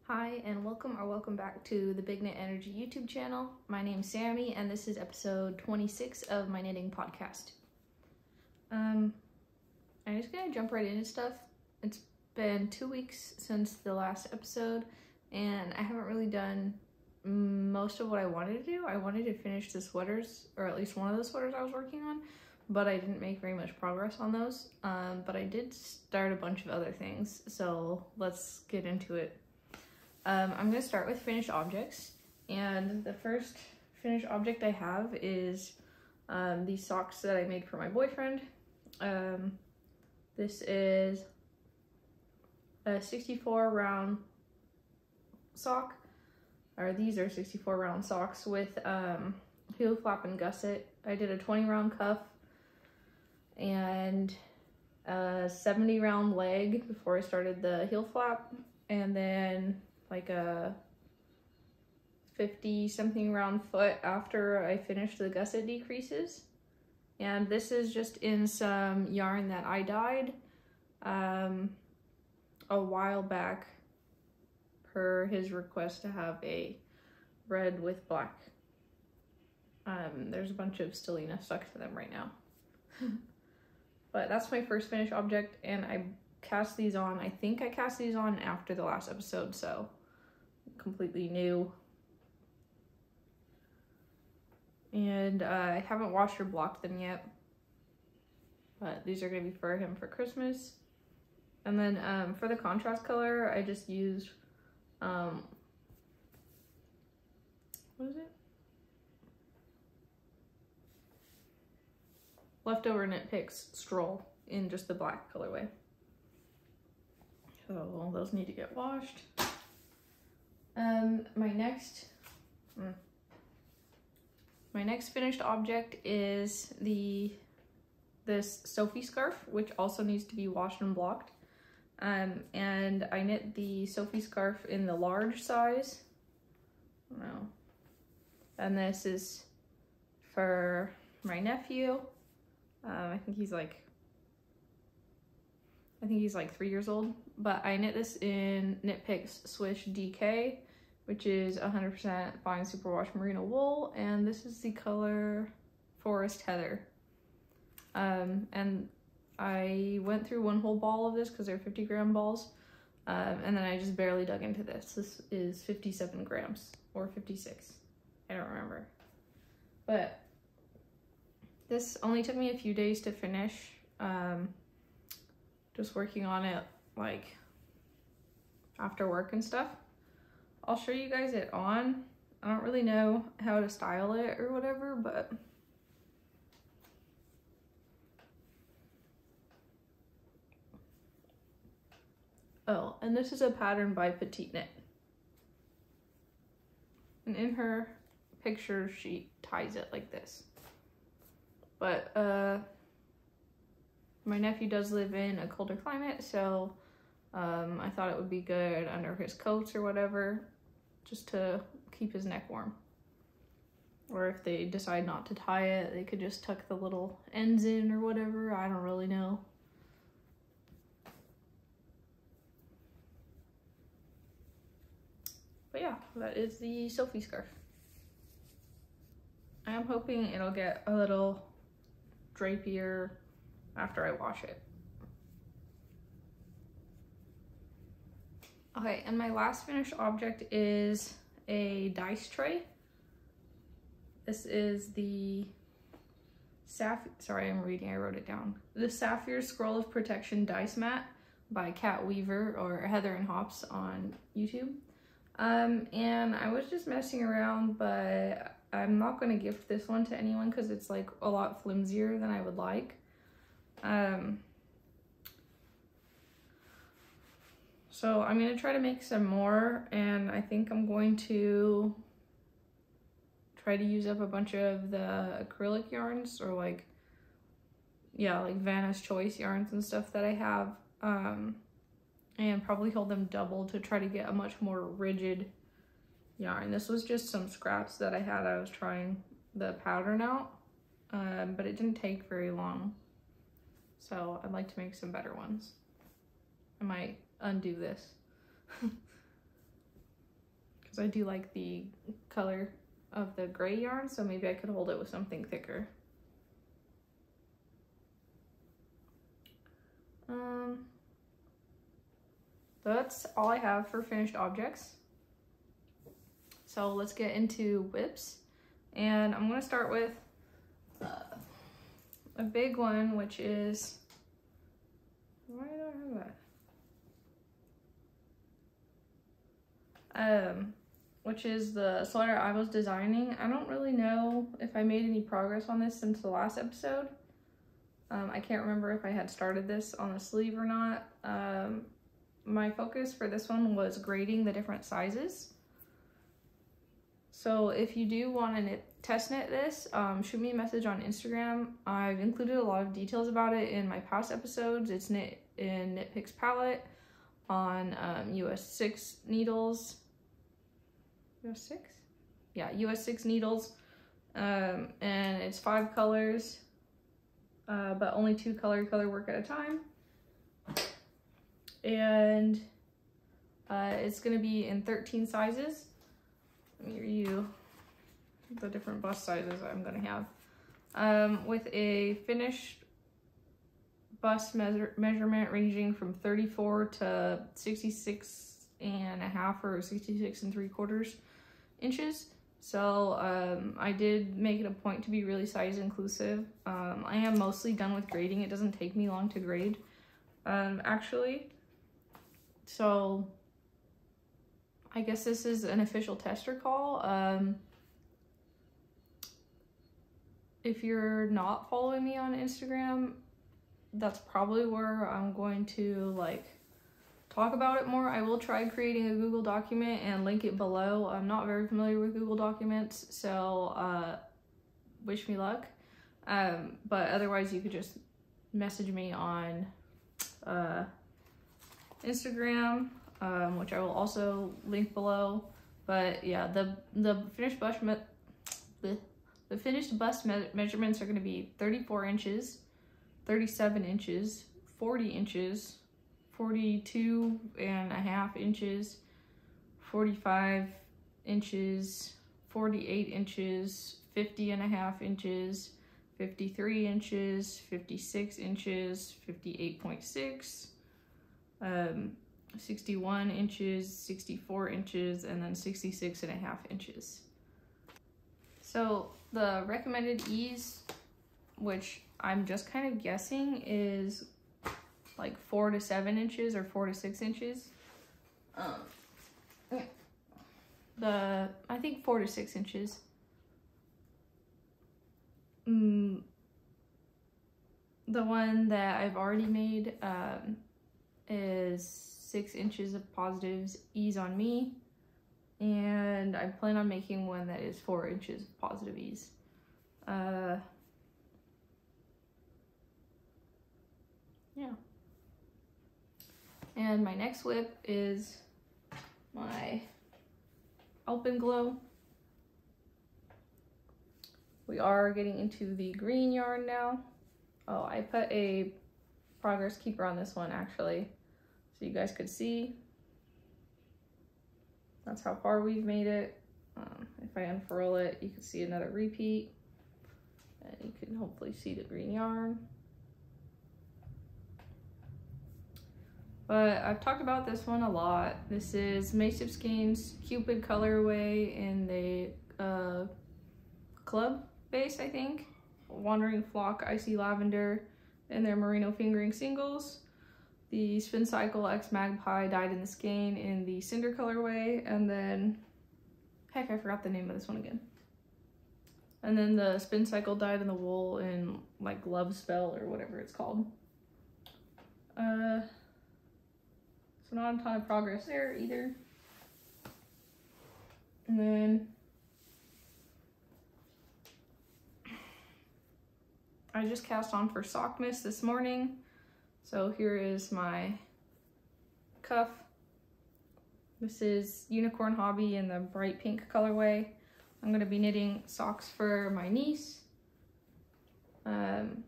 Hi and welcome back to the Big Knit Energy YouTube channel. My name's Sammy and this is episode 26 of my knitting podcast. I'm just gonna jump right into stuff. It's been 2 weeks since the last episode and I haven't really done most of what I wanted to do. I wanted to finish the sweaters, or at least one of the sweaters I was working on, but I didn't make very much progress on those. But I did start a bunch of other things, so let's get into it. I'm going to start with finished objects, and the first finished object I have is these socks that I made for my boyfriend. This is a 64 round sock, or these are 64 round socks with heel flap and gusset. I did a 20 round cuff and a 70 round leg before I started the heel flap, and then like a 50 something round foot after I finished the gusset decreases. And this is just in some yarn that I dyed a while back per his request to have a red with black. There's a bunch of Stellina stuck to them right now. But that's my first finished object, and I cast these on. I think I cast these on after the last episode, so completely new. And I haven't washed or blocked them yet, but these are gonna be for him for Christmas. And then for the contrast color, I just used what is it? Leftover Knit Picks Stroll in just the black colorway. So those need to get washed. My next finished object is this Sophie scarf, which also needs to be washed and blocked. And I knit the Sophie scarf in the large size. No. And this is for my nephew. I think he's like 3 years old, but I knit this in Knit Picks Swish DK, which is 100% fine superwash merino wool, and this is the color Forest Heather. And I went through one whole ball of this because they're 50 gram balls, and then I just barely dug into this. This is 57 grams or 56, I don't remember. But this only took me a few days to finish, just working on it like after work and stuff. I'll show you guys it on. I don't really know how to style it or whatever, but oh, and this is a pattern by Petite Knit. And in her picture, she ties it like this. But my nephew does live in a colder climate, so I thought it would be good under his coats or whatever, just to keep his neck warm. Or if they decide not to tie it, they could just tuck the little ends in or whatever. I don't really know. But yeah, that is the Sophie scarf. I am hoping it'll get a little drapier after I wash it. Okay, and my last finished object is a dice tray. This is the sorry, I'm reading, I wrote it down. The Sapphire Scroll of Protection Dice Mat by Kat Weaver, or Heather and Hops on YouTube. And I was just messing around, but I'm not going to gift this one to anyone because it's like a lot flimsier than I would like. So I'm going to try to make some more, and I think I'm going to try to use up a bunch of the acrylic yarns, or like Vanna's Choice yarns and stuff that I have, and probably hold them double to try to get a much more rigid yarn. This was just some scraps that I had. I was trying the pattern out, but it didn't take very long. So I'd like to make some better ones. I might undo this. because I do like the color of the gray yarn, so maybe I could hold it with something thicker. That's all I have for finished objects. So let's get into whips. And I'm gonna start with a big one, which is, why do I have that? Which is the sweater I was designing. I don't really know if I made any progress on this since the last episode. I can't remember if I had started this on the sleeve or not. My focus for this one was grading the different sizes. So if you do want to test knit this, shoot me a message on Instagram. I've included a lot of details about it in my past episodes. It's knit in Knit Picks palette on US 6 needles. US 6? Yeah, US 6 needles. And it's 5 colors, but only 2 color work at a time. And it's gonna be in 13 sizes. Let me read you the different bust sizes I'm gonna have. With a finished bust measurement ranging from 34 to 66 and a half or 66 3/4 inches. So I did make it a point to be really size inclusive. I am mostly done with grading. It doesn't take me long to grade, actually. So I guess this is an official tester call. If you're not following me on Instagram, that's probably where I'm going to like talk about it more. I will try creating a Google document and link it below. I'm not very familiar with Google Documents, so wish me luck. But otherwise you could just message me on Instagram, which I will also link below. But yeah, the finished bust measurements are going to be 34 inches, 37 inches, 40 inches, 42 and a half inches, 45 inches, 48 inches, 50 and a half inches, 53 inches, 56 inches, 58.6, 61 inches, 64 inches, and then 66 and a half inches. So the recommended ease, which I'm just kind of guessing, is like 4 to 7 inches or 4 to 6 inches. I think 4 to 6 inches. The one that I've already made is 6 inches of positives ease on me, and I plan on making one that is 4 inches of positive ease. Yeah. And my next whip is my Alpenglow. We are getting into the green yarn now. Oh, I put a progress keeper on this one actually, so you guys could see. That's how far we've made it. If I unfurl it, you can see another repeat. And you can hopefully see the green yarn. But I've talked about this one a lot. This is Massive Skeins Cupid colorway in the club base, I think. Wandering Flock Icy Lavender in their Merino Fingering singles. The Spin Cycle X Magpie dyed in the skein in the Cinder colorway. And then, heck, I forgot the name of this one again. And then the Spin Cycle dyed in the wool in like Love Spell or whatever it's called. So not a ton of progress there either. And then I just cast on for Sockmas this morning. So here is my cuff. This is Unicorn Hobby in the bright pink colorway. I'm gonna be knitting socks for my niece. And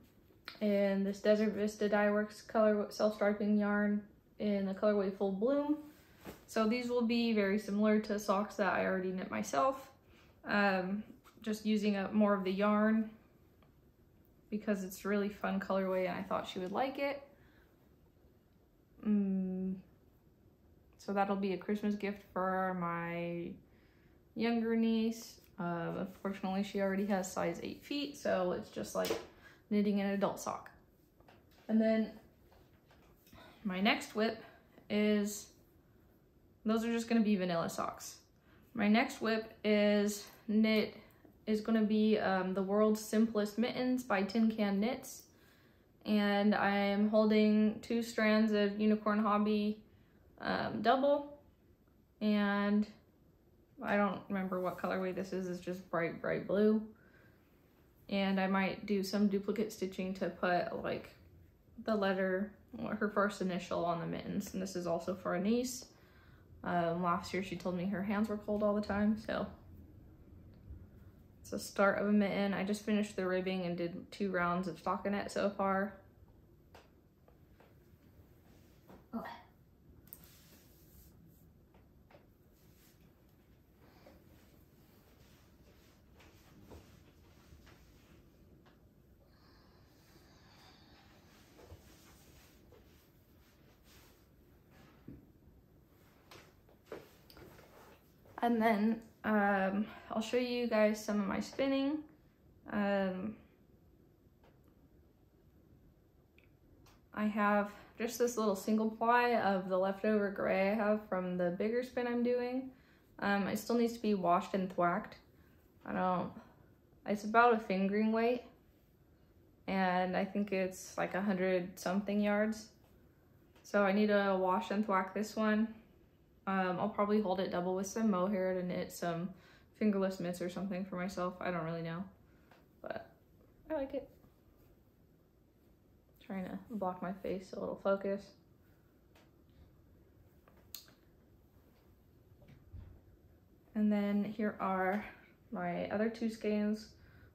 this Desert Vista Dye Works color self-striping yarn in the colorway Full Bloom. So these will be very similar to socks that I already knit myself. Just using more of the yarn because it's a really fun colorway and I thought she would like it. So that'll be a Christmas gift for my younger niece. Unfortunately, she already has size 8 feet, so it's just like knitting an adult sock. And then my next whip is, those are just gonna be vanilla socks. My next whip is gonna be the World's Simplest Mittens by Tin Can Knits. And I'm holding 2 strands of Unicorn Hobby double, and I don't remember what colorway this is. It's just bright blue. And I might do some duplicate stitching to put like the letter, her first initial on the mittens. And this is also for a niece. Last year she told me her hands were cold all the time, so it's the start of a mitten. I just finished the ribbing and did 2 rounds of stockinette so far. Okay. And then I'll show you guys some of my spinning. I have just this little single ply of the leftover gray I have from the bigger spin I'm doing. It still needs to be washed and thwacked. It's about a fingering weight, and I think it's like 100 something yards. So I need to wash and thwack this one. I'll probably hold it double with some mohair to knit some fingerless mitts or something for myself. I don't really know, but I like it. Trying to block my face so it'll focus. And then here are my other 2 skeins,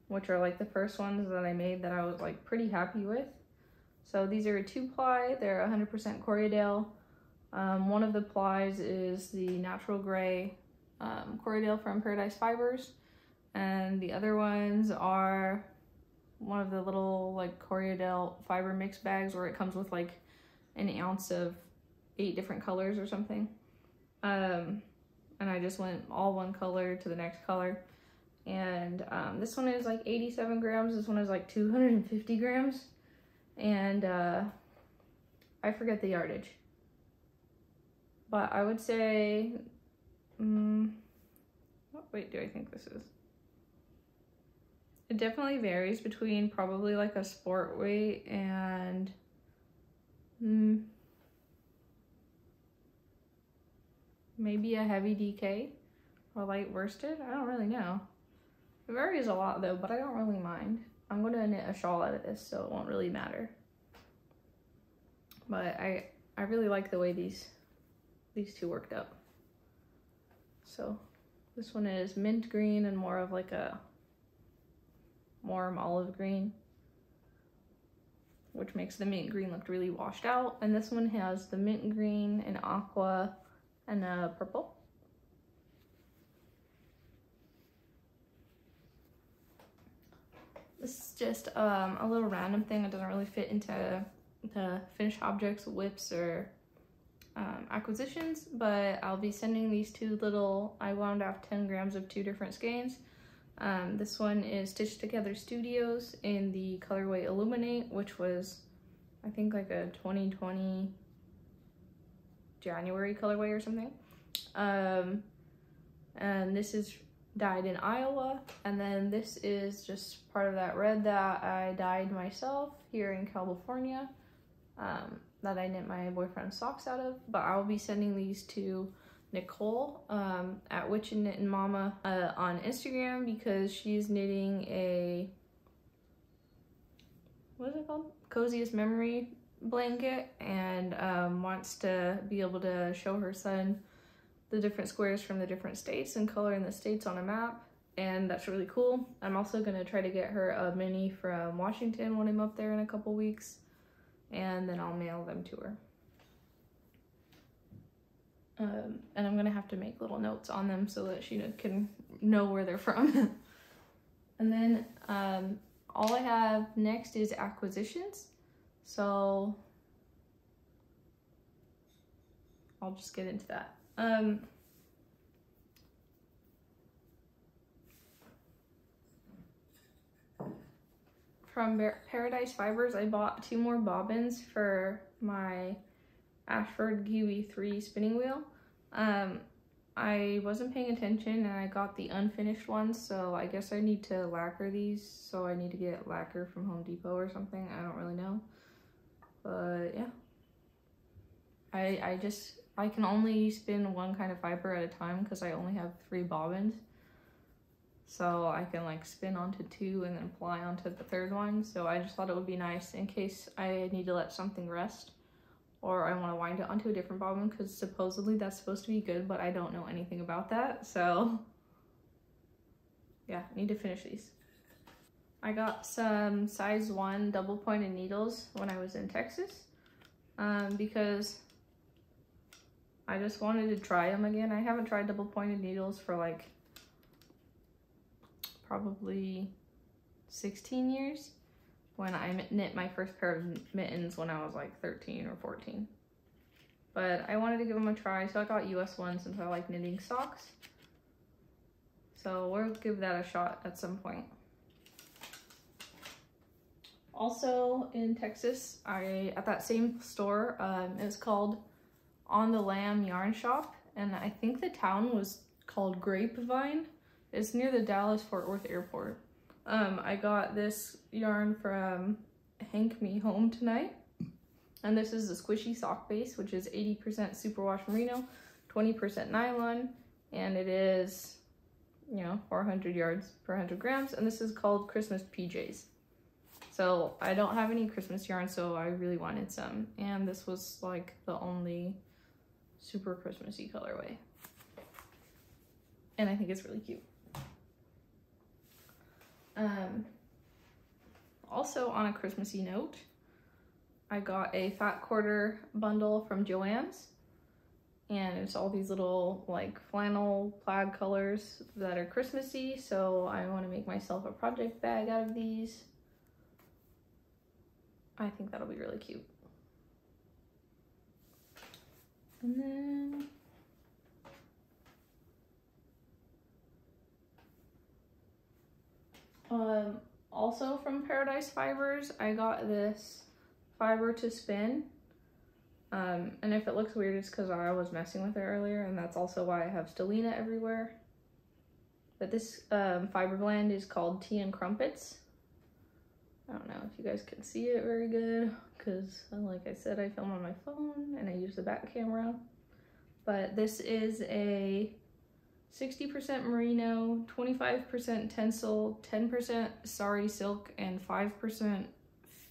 which are like the first ones that I made that I was like pretty happy with. So these are a 2-ply, they're 100% Corriedale. One of the plies is the natural gray Corriedale from Paradise Fibers, and the other ones are one of the little like Corriedale fiber mix bags where it comes with like an ounce of 8 different colors or something. And I just went all one color to the next color. And this one is like 87 grams, this one is like 250 grams. And I forget the yardage. But I would say, what weight do I think this is? It definitely varies between probably like a sport weight and maybe a heavy DK or light worsted. I don't really know. It varies a lot though, but I don't really mind. I'm going to knit a shawl out of this, so it won't really matter. But I really like the way these 2 worked up. So this one is mint green and more of like a warm olive green, which makes the mint green look really washed out. And this one has the mint green and aqua and purple. This is just a little random thing. It doesn't really fit into the finished objects, whips, or acquisitions, but I'll be sending these 2 little, I wound off 10 grams of 2 different skeins. This one is Stitched Together Studios in the colorway Illuminate, which was I think like a 2020 January colorway or something. And this is dyed in Iowa, and then this is just part of that red that I dyed myself here in California, that I knit my boyfriend's socks out of. But I'll be sending these to Nicole at Witch and Knittin' Mama on Instagram, because she's knitting a, what is it called? Coziest Memory blanket, and wants to be able to show her son the different squares from the different states and color in the states on a map, and that's really cool. I'm also going to try to get her a mini from Washington when I'm up there in a couple weeks, and then I'll mail them to her. And I'm gonna have to make little notes on them so that she can know where they're from. And then all I have next is acquisitions. So I'll just get into that. From Paradise Fibers, I bought 2 more bobbins for my Ashford Kiwi 3 spinning wheel. I wasn't paying attention and I got the unfinished ones, so I guess I need to lacquer these, so I need to get lacquer from Home Depot or something. I don't really know, but yeah. I can only spin one kind of fiber at a time because I only have 3 bobbins. So I can like spin onto 2 and then apply onto the 3rd one. So I just thought it would be nice in case I need to let something rest or I want to wind it onto a different bobbin, because supposedly that's supposed to be good, but I don't know anything about that. So yeah, I need to finish these. I got some size 1 double pointed needles when I was in Texas because I just wanted to try them again. I haven't tried double pointed needles for like probably 16 years, when I knit my first pair of mittens when I was like 13 or 14. But I wanted to give them a try, so I got US ones since I like knitting socks. So we'll give that a shot at some point. Also in Texas, at that same store, it's called On the Lamb Yarn Shop, and I think the town was called Grapevine. It's near the Dallas-Fort Worth airport. I got this yarn from Hank Me Home Tonight, and this is the squishy sock base, which is 80% superwash merino, 20% nylon, and it is, 400 yards per 100 grams, and this is called Christmas PJs. So I don't have any Christmas yarn, so I really wanted some, and this was like the only super Christmassy colorway, and I think it's really cute. Also on a Christmassy note, I got a fat quarter bundle from Joann's, and it's all these little like flannel plaid colors that are Christmassy, so I want to make myself a project bag out of these. I think that'll be really cute. And then also from Paradise Fibers, I got this fiber to spin. And if it looks weird, it's because I was messing with it earlier, and that's also why I have stellina everywhere. But this fiber blend is called Tea and Crumpets. I don't know if you guys can see it very good, because like I said, I film on my phone and I use the back camera. But this is a 60% merino, 25% tencel, 10% sari silk, and 5%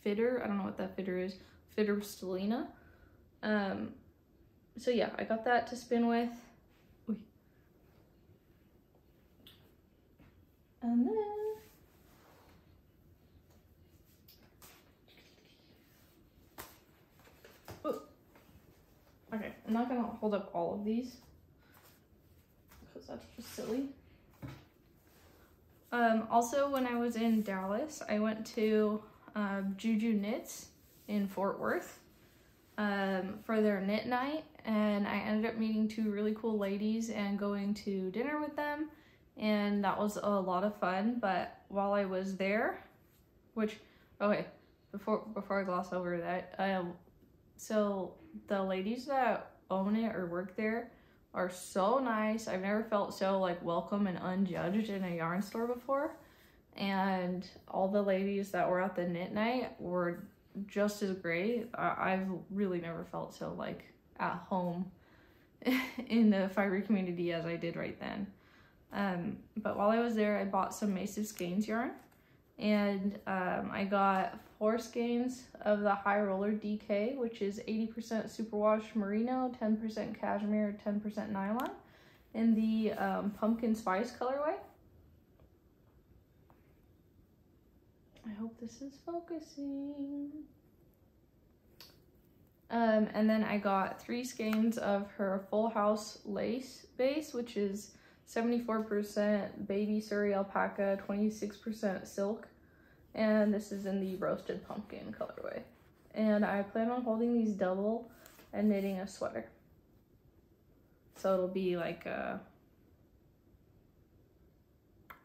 fitter. I don't know what that fitter is. Fitter stellina. So yeah, I got that to spin with. And then okay, I'm not gonna hold up all of these because that's just silly. Also, when I was in Dallas, I went to Juju Knits in Fort Worth for their knit night, and I ended up meeting 2 really cool ladies and going to dinner with them, and that was a lot of fun. But while I was there, which, okay, before I gloss over that, so the ladies that own it or work there are so nice. I've never felt so like welcome and unjudged in a yarn store before. And all the ladies that were at the knit night were just as great. I've really never felt so like at home in the fiber community as I did right then. But while I was there, I bought some Massive Skeins yarn, and I got 4 skeins of the High Roller DK, which is 80% superwash merino, 10% cashmere, 10% nylon, in the pumpkin spice colorway. I hope this is focusing. And then I got 3 skeins of her Full House lace base, which is 74% baby Surrey alpaca, 26% silk. And this is in the roasted pumpkin colorway. And I plan on holding these double and knitting a sweater. So it'll be like I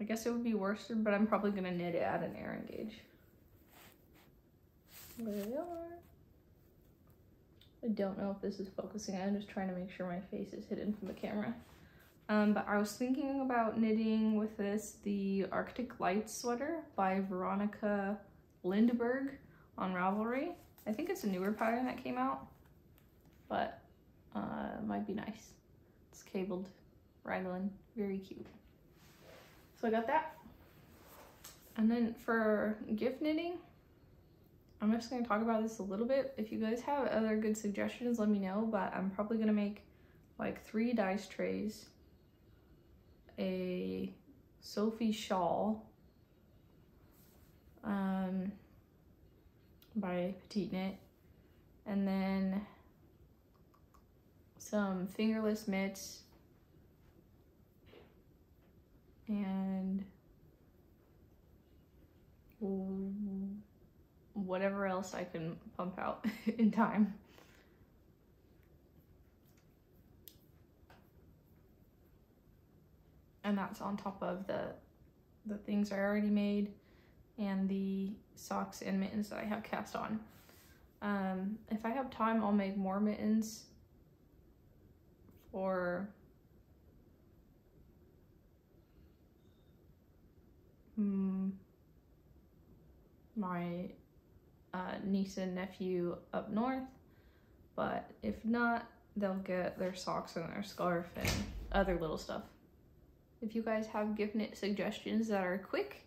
guess it would be worsted, but I'm probably gonna knit it at an Aran gauge. There they are. I don't know if this is focusing. I'm just trying to make sure my face is hidden from the camera. But I was thinking about knitting with this the Arctic Lights sweater by Veronica Lindberg on Ravelry. I think it's a newer pattern that came out, but it might be nice. It's cabled raglan, very cute. So I got that. And then for gift knitting, I'm just going to talk about this a little bit. If you guys have other good suggestions, let me know, but I'm probably going to make like 3 dice trays, a Sophie shawl by Petite Knit, and then some fingerless mitts, and whatever else I can pump out in time. And that's on top of the things I already made and the socks and mittens that I have cast on. If I have time, I'll make more mittens for my niece and nephew up north, but if not, they'll get their socks and their scarf and other little stuff. If you guys have gift knit suggestions that are quick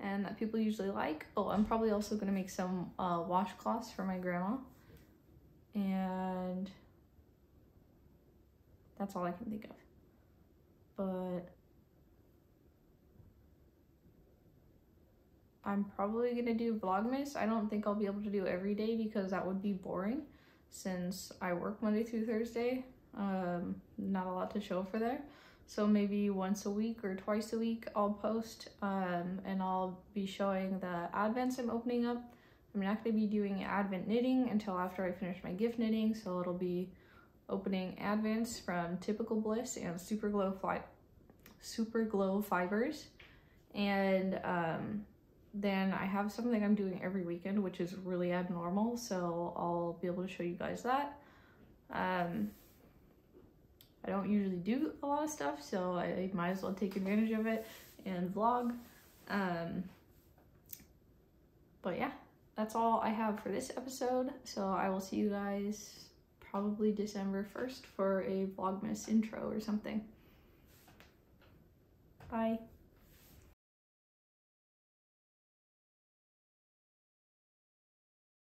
and that people usually like, oh, I'm probably also going to make some washcloths for my grandma, and that's all I can think of. But I'm probably going to do Vlogmas. I don't think I'll be able to do every day because that would be boring since I work Monday through Thursday. Not a lot to show for there. So maybe once a week or twice a week I'll post, and I'll be showing the advents I'm opening up. I'm not going to be doing advent knitting until after I finish my gift knitting, so it'll be opening advents from Typical Bliss and Super Glow Fibers. And then I have something I'm doing every weekend, which is really abnormal, so I'll be able to show you guys that. I don't usually do a lot of stuff, so I might as well take advantage of it and vlog. But yeah, that's all I have for this episode, so I will see you guys probably December 1st for a Vlogmas intro or something. Bye.